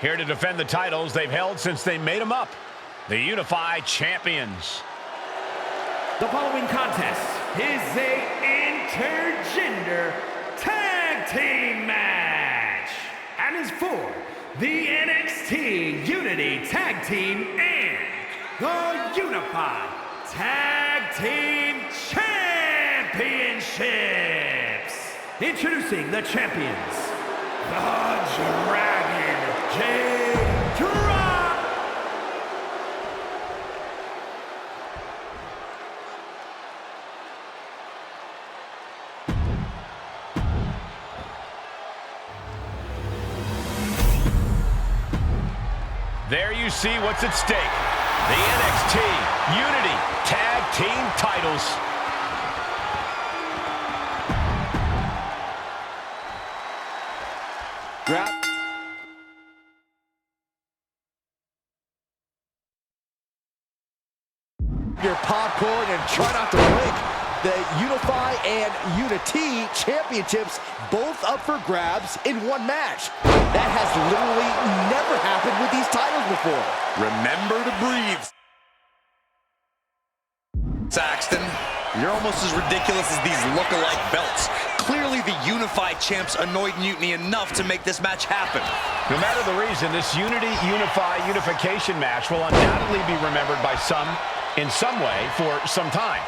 Here to defend the titles they've held since they made them up. The Unified Champions. The following contest is a intergender tag team match and is for the NXT Unity Tag Team and the Unified Tag Team Championships. Introducing the champions, the Dragon J-Drop. There you see what's at stake. The NXT Unity Tag Team titles. Grab. Your popcorn and try not to blink. The Unify and Unity Championships both up for grabs in one match. That has literally never happened with these titles before. Remember to breathe. Saxton, you're almost as ridiculous as these look-alike belts. Clearly the Unified Champs annoyed Mutiny enough to make this match happen. No matter the reason, this unification match will undoubtedly be remembered by some in some way for some time.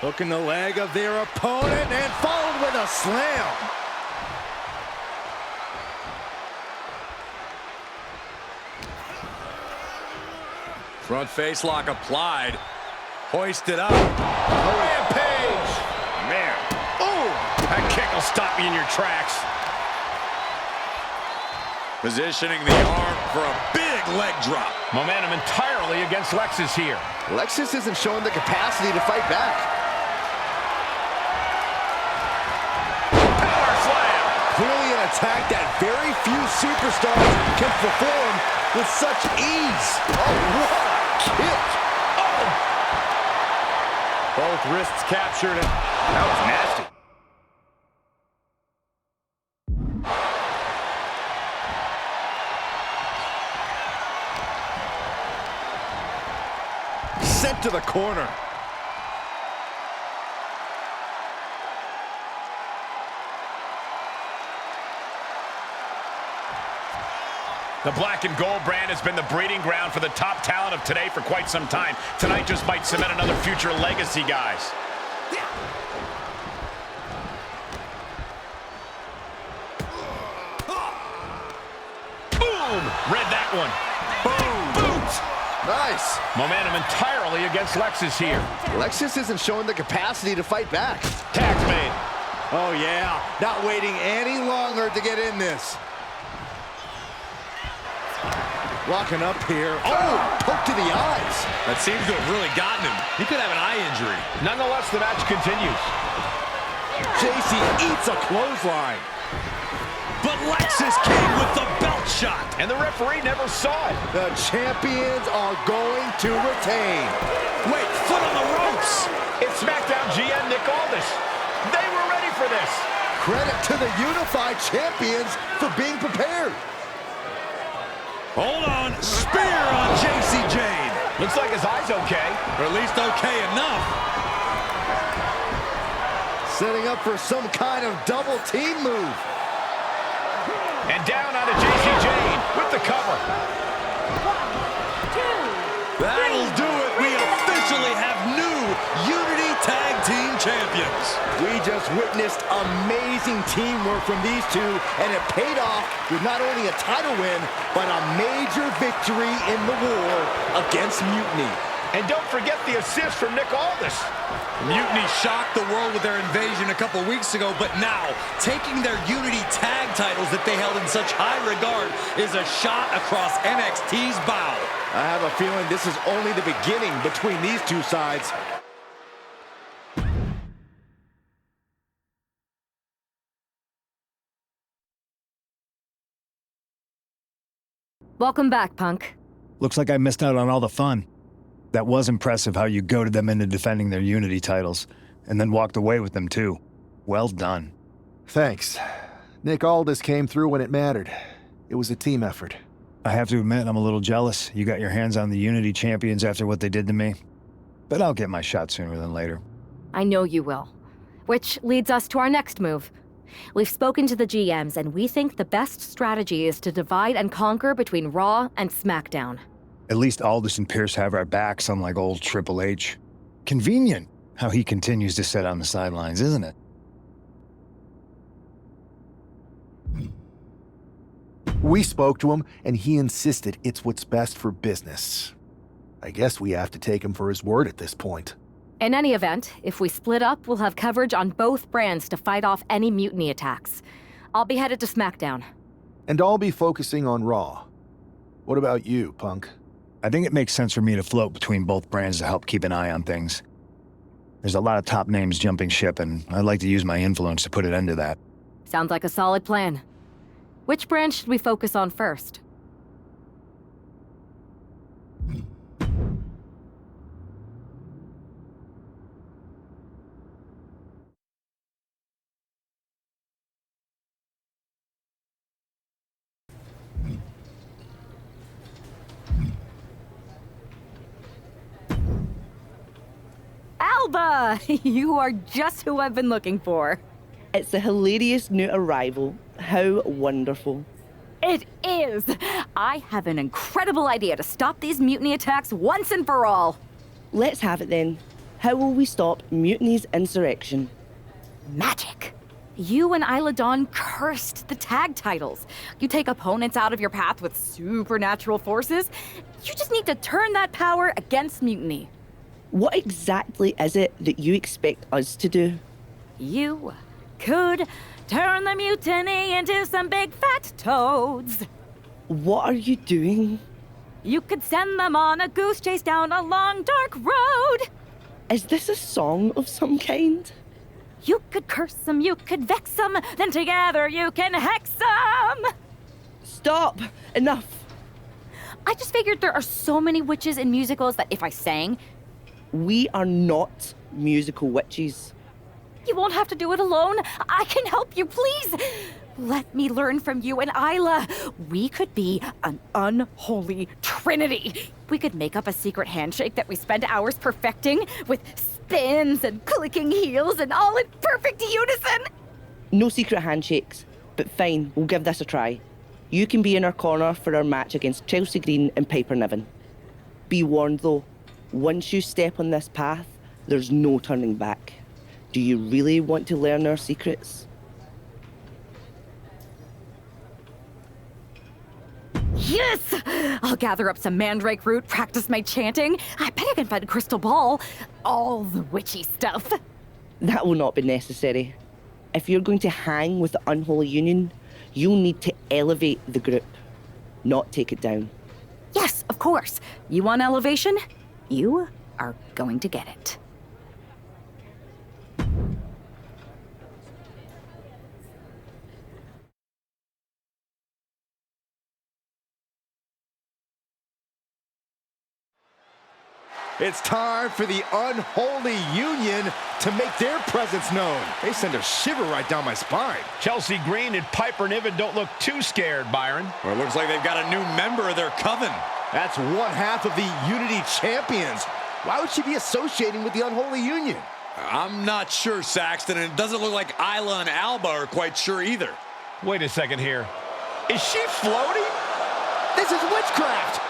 Hooking the leg of their opponent and followed with a slam. Front face lock applied. Hoisted up. Rampage! Man. Ooh! That kick will stop you in your tracks. Positioning the arm for a big leg drop. Momentum entirely against Lexus here. Lexus isn't showing the capacity to fight back. Power slam! Clearly an attack that very few superstars can perform with such ease. Oh, what a kick! Oh! Both wrists captured and that was nasty. Sent to the corner. The black and gold brand has been the breeding ground for the top talent of today for quite some time. Tonight just might cement another future legacy, guys. Boom! Read that one. Boom! Boot! Nice. Momentum entirely against Lexus here. Lexus isn't showing the capacity to fight back. Tag's made. Oh, yeah. Not waiting any longer to get in this. Locking up here. Oh, poke to the eyes. That seems to have really gotten him. He could have an eye injury. Nonetheless, the match continues. JC eats a clothesline. But Lexus came with the belt shot. And the referee never saw it. The champions are going to retain. Wait, foot on the ropes. It's SmackDown GM Nick Aldis. They were ready for this. Credit to the Unified Champions for being prepared. Hold on. Spear on JC Jane. Looks like his eye's okay. Or at least okay enough. Setting up for some kind of double team move. And down onto JC Jane with the cover. 1, 2, That'll do it. We officially have new Unity Tag Team Champions. We just witnessed amazing teamwork from these two, and it paid off with not only a title win, but a major victory in the war against Mutiny. And don't forget the assist from Nick Aldis. Mutiny shocked the world with their invasion a couple weeks ago, but now, taking their Unity tag titles that they held in such high regard is a shot across NXT's bow. I have a feeling this is only the beginning between these two sides. Welcome back, Punk. Looks like I missed out on all the fun. That was impressive how you goaded them into defending their Unity titles, and then walked away with them too. Well done. Thanks. Nick Aldis came through when it mattered. It was a team effort. I have to admit, I'm a little jealous. You got your hands on the Unity champions after what they did to me. But I'll get my shot sooner than later. I know you will. Which leads us to our next move. We've spoken to the GMs, and we think the best strategy is to divide and conquer between Raw and SmackDown. At least Aldis and Pierce have our backs, unlike old Triple H. Convenient how he continues to sit on the sidelines, isn't it? We spoke to him, and he insisted it's what's best for business. I guess we have to take him for his word at this point. In any event, if we split up, we'll have coverage on both brands to fight off any mutiny attacks. I'll be headed to SmackDown. And I'll be focusing on Raw. What about you, Punk? I think it makes sense for me to float between both brands to help keep an eye on things. There's a lot of top names jumping ship, and I'd like to use my influence to put an end to that. Sounds like a solid plan. Which brand should we focus on first? Alba! You are just who I've been looking for. It's a hilarious new arrival. How wonderful. It is! I have an incredible idea to stop these mutiny attacks once and for all. Let's have it then. How will we stop Mutiny's insurrection? Magic. You and Isla Dawn cursed the tag titles. You take opponents out of your path with supernatural forces. You just need to turn that power against Mutiny. What exactly is it that you expect us to do? You could turn the mutiny into some big fat toads. What are you doing? You could send them on a goose chase down a long, dark road. Is this a song of some kind? You could curse them, you could vex them, then together you can hex them. Stop! Enough! I just figured there are so many witches in musicals that if I sang... We are not musical witches. You won't have to do it alone. I can help you, please. Let me learn from you and Isla. We could be an unholy trinity. We could make up a secret handshake that we spend hours perfecting with spins and clicking heels and all in perfect unison. No secret handshakes, but fine, we'll give this a try. You can be in our corner for our match against Chelsea Green and Piper Niven. Be warned though, once you step on this path, there's no turning back. Do you really want to learn our secrets? Yes! I'll gather up some mandrake root, practice my chanting. I bet I can find a crystal ball. All the witchy stuff. That will not be necessary. If you're going to hang with the Unholy Union, you'll need to elevate the group, not take it down. Yes, of course. You want elevation? You are going to get it. It's time for the Unholy Union to make their presence known. They send a shiver right down my spine. Chelsea Green and Piper Niven don't look too scared, Byron. Well, it looks like they've got a new member of their coven. That's one half of the Unity champions. Why would she be associating with the Unholy Union? I'm not sure, Saxton, and it doesn't look like Isla and Alba are quite sure either. Wait a second here. Is she floating? This is witchcraft!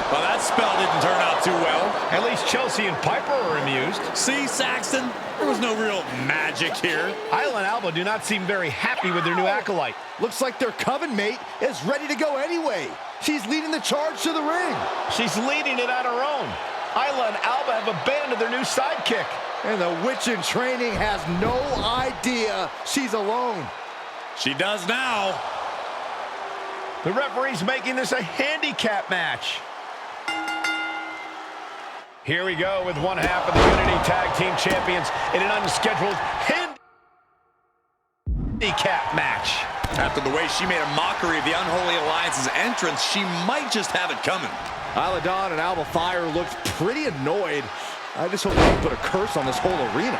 Well, that spell didn't turn out too well. At least Chelsea and Piper are amused. See, Saxton? There was no real magic here. Isla and Alba do not seem very happy with their new acolyte. Looks like their coven mate is ready to go anyway. She's leading the charge to the ring. She's leading it on her own. Isla and Alba have abandoned their new sidekick. And the witch in training has no idea she's alone. She does now. The referee's making this a handicap match. Here we go with one half of the Unity Tag Team Champions in an unscheduled handicap match. After the way she made a mockery of the Unholy Alliance's entrance, she might just have it coming. Isla Dawn and Alba Fire looked pretty annoyed. I just hope they put a curse on this whole arena.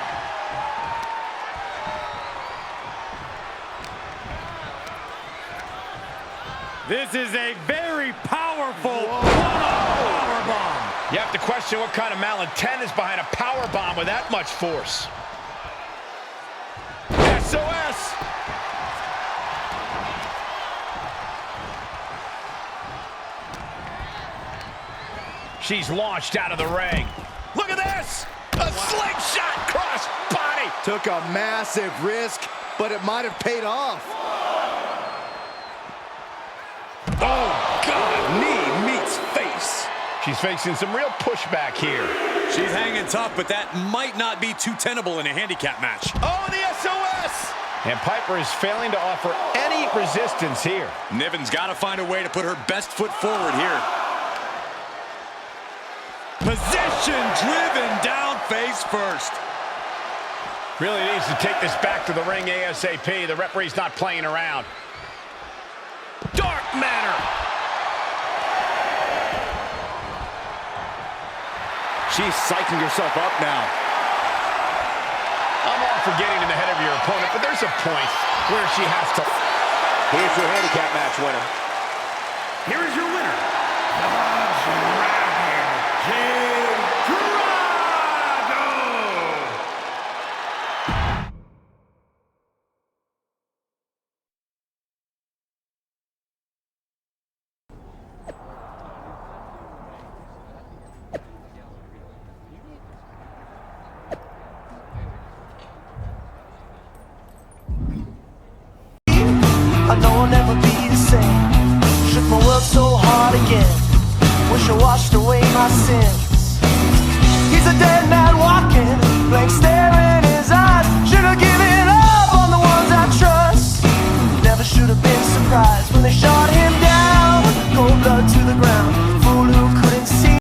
This is a very powerful powerbomb. You have to question what kind of malintent is behind a powerbomb with that much force. SOS! She's launched out of the ring. Look at this! A slingshot cross body! Took a massive risk, but it might have paid off. Oh, God! Knee meets face. She's facing some real pushback here. She's hanging tough, but that might not be too tenable in a handicap match. Oh, the SOS! And Piper is failing to offer any resistance here. Niven's got to find a way to put her best foot forward here. Position driven down face first. Really needs to take this back to the ring ASAP. The referee's not playing around. Dark matter. She's psyching herself up now. I'm all for getting in the head of your opponent, but there's a point where she has to. Here's your handicap match winner. Here is your winner, the Dragon, Jade Drago! I know I'll never be the same. Shook my world so hard again. Wish I washed away my